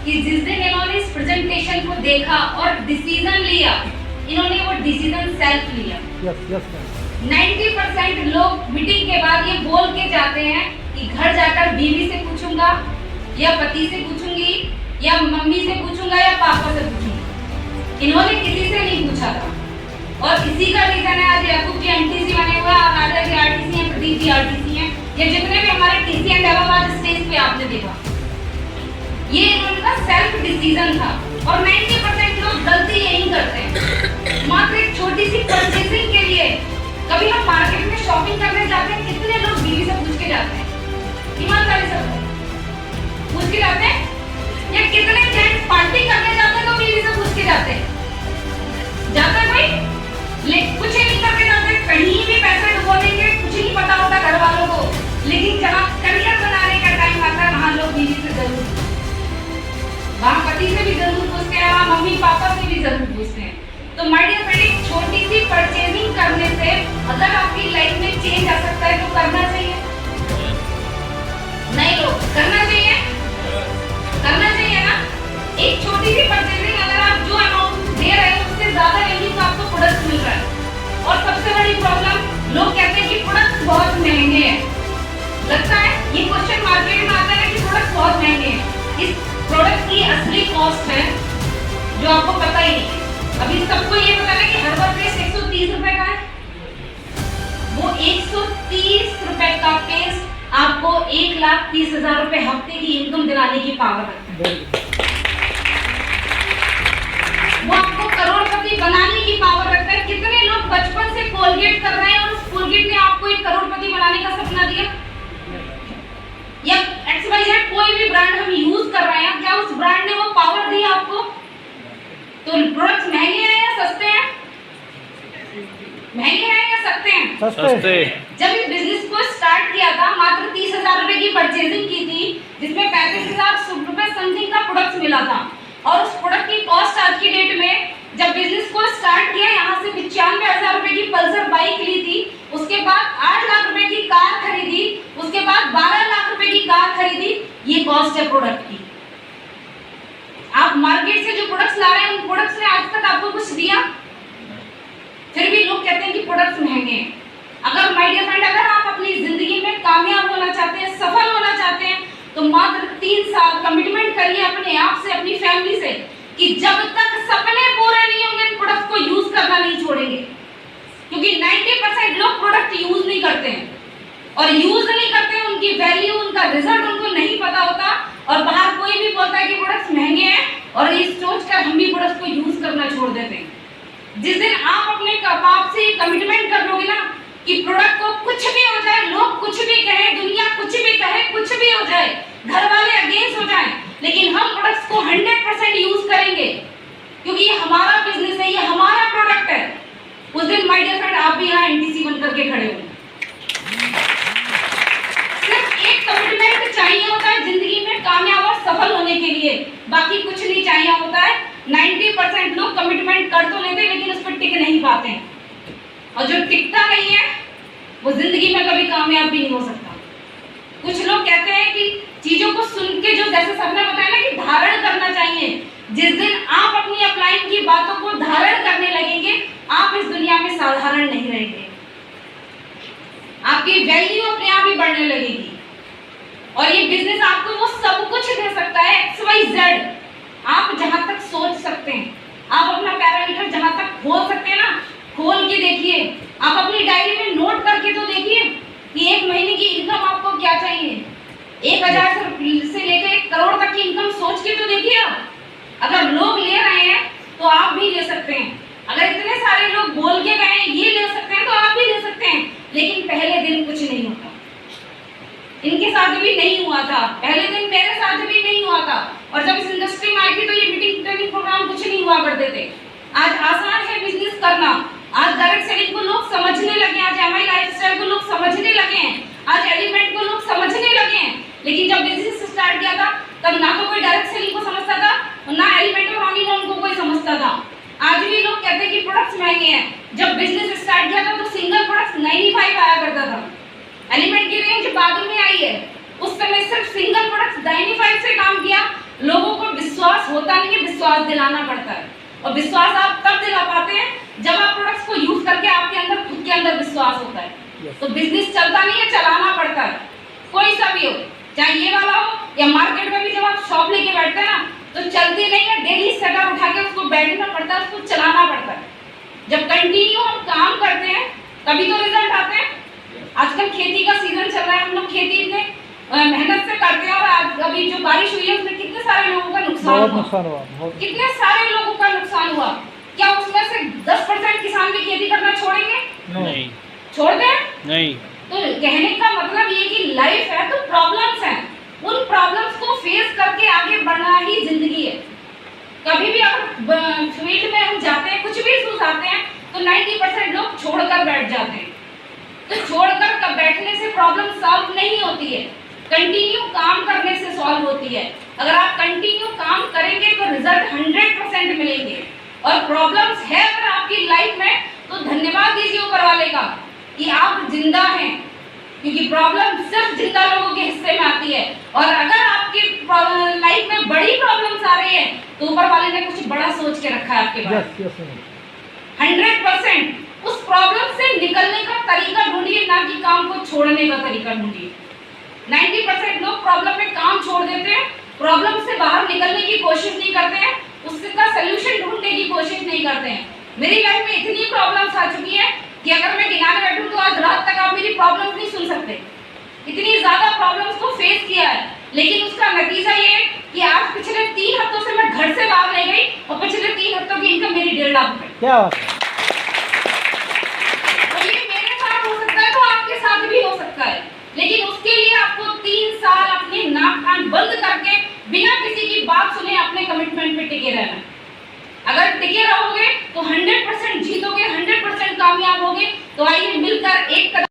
कि जिस दिन इन्होंने इस प्रेजेंटेशन को देखा और डिसीजन लिया, इन्होंने वो डिसीजन सेल्फ लिया। 90% लोग मीटिंग के बाद ये बोल के जाते हैं कि घर जाकर बीवी से पूछूंगा या पति से पूछूंगी या मम्मी से पूछूंगा या पापा से पूछूंगी। इन्होंने किसी से नहीं पूछा था और इसी का रीजन है आज याकूब जी एनटीसी बने हुए हैं, राजा जी आरटीसी हैं, प्रदीप जी आरटीसी हैं, ये जितने भी हमारे टीसी एंड आज स्टेज पे आपने देखा, ये इनका सेल्फ डिसीजन था। और 90% लोग गलती यही करते हैं, मात्र एक छोटी सी परचेसिंग के लिए। कभी हम मार्केट में शॉपिंग करने जाते हैं, कितने लोग बीवी से पूछ के जाते हैं, ईमानदारी से पूछ के जाते हैं, या कितने जेंट्स पार्टी करने जाते हैं तो बीवी से पूछ के जाते हैं? जाता है कोई? कुछ ही नहीं करके जाते, कहीं भी पैसे डुबो देंगे, कुछ नहीं पता होता घर वालों को, लेकिन जहाँ करियर बनाने का टाइम आता है वहाँ लोग बीवी से जरूर, वहाँ पति से भी जरूर पूछते हैं, वहाँ मम्मी पापा से भी जरूर पूछते हैं। तो माय डियर फ्रेंड, एक छोटी सी परचेजिंग करने से अगर आपकी लाइफ में चेंज आ सकता है तो करना चाहिए। नहीं लोग करना चाहिए, करना चाहिए ना। एक छोटी सी परचेजिंग अगर आप जो अमाउंट दे रहे हैं उससे ज्यादा वैल्यू का आपको प्रोडक्ट मिल रहा है। और सबसे बड़ी प्रॉब्लम, लोग कहते हैं कि प्रोडक्ट बहुत महंगे हैं। लगता है ये क्वेश्चन मार्केट में आता है कि प्रोडक्ट बहुत महंगे हैं। इस प्रोडक्ट की असली कॉस्ट है जो आपको पता ही नहीं है। अभी सबको ये पता है कि हर्बल पेस्ट 130 रुपए का है, वो 130 रुपए का पेस्ट आपको 1,30,000 रुपए हफ्ते की इनकम दिलाने की पावर रखता है। वो आपको करोड़पति बनाने की पावर रखता है। कितने लोग बचपन से कोलगेट कर रहे हैं और उस कोलगेट ने आपको एक करोड़पति बनाने का सपना दिया? या XYZ कोई भी ब्रांड हम यूज कर रहे हैं, क्या उस ब्रांड ने वो पावर दी आपको? तो प्रोडक्ट्स महंगे हैं या सस्ते हैं? महंगे हैं या सस्ते हैं? सस्ते। जब इस बिजनेस को स्टार्ट किया था, मात्र 30,000 रुपए की परचेजिंग की थी, जिसमें 35,000 रुपए समथिंग का प्रोडक्ट मिला था। और उस प्रोडक्ट की कॉस्ट आज की डेट में, जब बिजनेस को स्टार्ट किया, यहाँ से 95,000 रुपए की पल्सर बाइक ली थी, उसके बाद 8 लाख रुपए की कार खरीदी, उसके बाद 12 लाख रुपए की कार खरीदी। ये कॉस्ट है प्रोडक्ट की। आप मार्केट से जो प्रोडक्ट्स ला रहे हैं, उन प्रोडक्ट्स ने आज तक आपको कुछ दिया? फिर भी लोग कहते हैं कि प्रोडक्ट्स महंगे हैं। अगर माय डियर फ्रेंड, अगर आप अपनी जिंदगी में कामयाब होना चाहते हैं, सफल होना चाहते हैं, तो मात्र 3 साल कमिटमेंट करिए अपने आप से, अपनी फैमिली से, कि जब तक सपने पूरे नहीं होंगे इन प्रोडक्ट्स को यूज करना नहीं छोड़ेंगे। क्योंकि 90% लोग प्रोडक्ट यूज नहीं करते हैं, और यूज नहीं करते हैं, उनकी वैल्यू, उनका रिजल्ट उनको नहीं पता होता। और बाहर कोई भी बोलता है कि प्रोडक्ट्स महंगे हैं, और ये सोचकर हम भी प्रोडक्ट्स को यूज करना छोड़ देते हैं। जिस दिन आप अपने आप से कमिटमेंट कर लोगे ना कि प्रोडक्ट को कुछ भी हो जाए, लोग कुछ भी कहे, दुनिया कुछ भी कहे, कुछ भी हो जाए, घर वाले अगेंस्ट हो जाए, लेकिन हम प्रोडक्ट्स को 100% यूज करेंगे, क्योंकि ये हमारा बिजनेस है, ये हमारा प्रोडक्ट है। उस दिन माय डियर फ्रेंड, आप भी यहाँ एनटीसी बन करके खड़े होंगे। सिर्फ एक कमिटमेंट चाहिए होता है जिंदगी में कामयाब और सफल होने के लिए, बाकी कुछ नहीं चाहिए होता है। 90% लोग कमिटमेंट कर तो लेते, लेकिन उस पर टिक नहीं पाते हैं, और जो टिकता नहीं है वो जिंदगी में कभी कामयाब भी नहीं हो सकता। कुछ लोग कहते हैं कि चीजों को सुन के, जो जैसे सबने बताया ना कि धारण करना चाहिए, जिस दिन आप अपनी अपलाइन की बातों को धारण करने लगेंगे, आप इस दुनिया में साधारण नहीं रहेंगे, आपकी वैल्यू अपने आप ही बढ़ने लगेगी। और ये बिजनेस आपको वो सब कुछ दे सकता है, XYZ। आप जहां तक सोच सकते हैं, आप अपना पैरामीटर जहां तक खोल सकते हैं ना, खोल के देखिए। आप अपनी डायरी में नोट करके तो देखिए कि एक महीने की इनकम आपको क्या चाहिए। 1,000 से लेकर 1 करोड़ तक की इनकम सोच के तो देखिए आप। अगर लोग ले रहे हैं तो आप भी ले सकते हैं। अगर इतने सारे लोग बोल के गए ये ले सकते हैं तो आप भी ले सकते हैं। लेकिन पहले दिन कुछ नहीं होता, इनके साथ भी नहीं हुआ था, पहले दिन मेरे साथ भी नहीं हुआ था। और जब इस इंडस्ट्री में आई थी तो ये मीटिंग ट्रेनिंग प्रोग्राम कुछ नहीं हुआ करते थे। आज आसान है बिजनेस करना, आज डायरेक्ट सेलिंग को लोग समझने लगे, आज MI लाइफस्टाइल को लोग समझने लगे हैं, आज एलिमेंट को लोग समझने लगे हैं। लेकिन जब बिजनेस स्टार्ट किया था तब ना तो कोई डायरेक्ट सेलिंग को समझता था, ना एलिमेंट और ऑनली लोन को कोई समझता था। आज भी लोग कहते हैं कि प्रोडक्ट्स महंगे हैं। जब बिजनेस स्टार्ट किया था तो सिंगल प्रोडक्ट 95 आया करता था, एलिमेंट की रेंज बाद में आई है। उस समय सिर्फ सिंगल प्रोडक्ट 95 से काम किया, लोगों को विश्वास होता नहीं है, विश्वास दिलाना पड़ता है। और विश्वास आप तब दिला पाते हैं जब आप प्रोडक्ट्स को यूज करके आपके अंदर खुद के अंदर विश्वास होता है। तो बिजनेस चलता नहीं है, चलाना पड़ता है, कोई सा भी हो, चाहे ये वाला हो या मार्केट में भी जब आप शॉप लेके बैठते हैं ना तो चलती नहीं है, डेली सेटअप उठा के उसको बैठना पड़ता है, उसको चलाना पड़ता है। जब कंटिन्यू हम काम करते हैं तभी तो रिजल्ट आते हैं। आजकल खेती का सीजन चल रहा है, हम लोग खेती इतने मेहनत से करते हैं और अभी जो बारिश हुई है उसमें कितने सारे लोगों का नुकसान हुआ, कितने सारे लोगों का नुकसान हुआ। क्या उसमें से 10% किसान भी खेती करना छोड़ेंगे? नहीं। छोड़ दें? नहीं। तो कहने का मतलब ये कि लाइफ है तो प्रॉब्लम्स हैं, उन प्रॉब्लम्स को फेस करके आगे बढ़ना ही जिंदगी है। कभी भी अगर फील्ड में हम जाते हैं, कुछ भी इश्यूज आते हैं तो 90% लोग छोड़कर बैठ जाते हैं। तो छोड़कर बैठने से प्रॉब्लम सॉल्व नहीं होती है, कंटिन्यू काम करने से सॉल्व होती है। अगर आप कंटिन्यू काम करेंगे तो रिजल्ट 100% मिलेंगे। और प्रॉब्लम्स है अगर आपकी लाइफ में तो धन्यवाद दीजिए ऊपर वाले का कि आप जिंदा हैं, क्योंकि प्रॉब्लम सिर्फ जिंदा लोगों के हिस्से में आती है। और अगर आपकी लाइफ में बड़ी प्रॉब्लम्स आ रही है तो ऊपर वाले ने कुछ बड़ा सोच के रखा है आपके पास। 100% उस प्रॉब्लम से निकलने का तरीका ढूंढिए, ना कि काम को छोड़ने का तरीका ढूंढिए। 90% लोग प्रॉब्लम में काम छोड़ देते हैं, प्रॉब्लम से बाहर निकलने की कोशिश नहीं करते हैं, उसका सलूशन ढूंढने की कोशिश नहीं करते हैं। मेरी लाइफ में इतनी प्रॉब्लम्स आ चुकी है कि अगर मैं गिनाने बैठूं तो आज रात तक आप मेरी प्रॉब्लम्स नहीं सुन सकते। इतनी ज्यादा प्रॉब्लम्स को फेस किया है, लेकिन उसका नतीजा ये है कि आज पिछले 3 हफ्तों से मैं घर से बाहर नहीं गई और पिछले 3 हफ्तों की इनकम मेरी 1.5 लाख रुपए। क्या बात है? और ये मेरे साथ हो सकता है तो आपके साथ भी हो सकता है, लेकिन उसके लिए आपको 3 साल अपने नाक कान बंद करके बिना किसी की बात सुने अपने कमिटमेंट पे टिके रहना। अगर टिके रहोगे तो 100% जीतोगे, 100% कामयाब होगे। तो आइए मिलकर एक कदम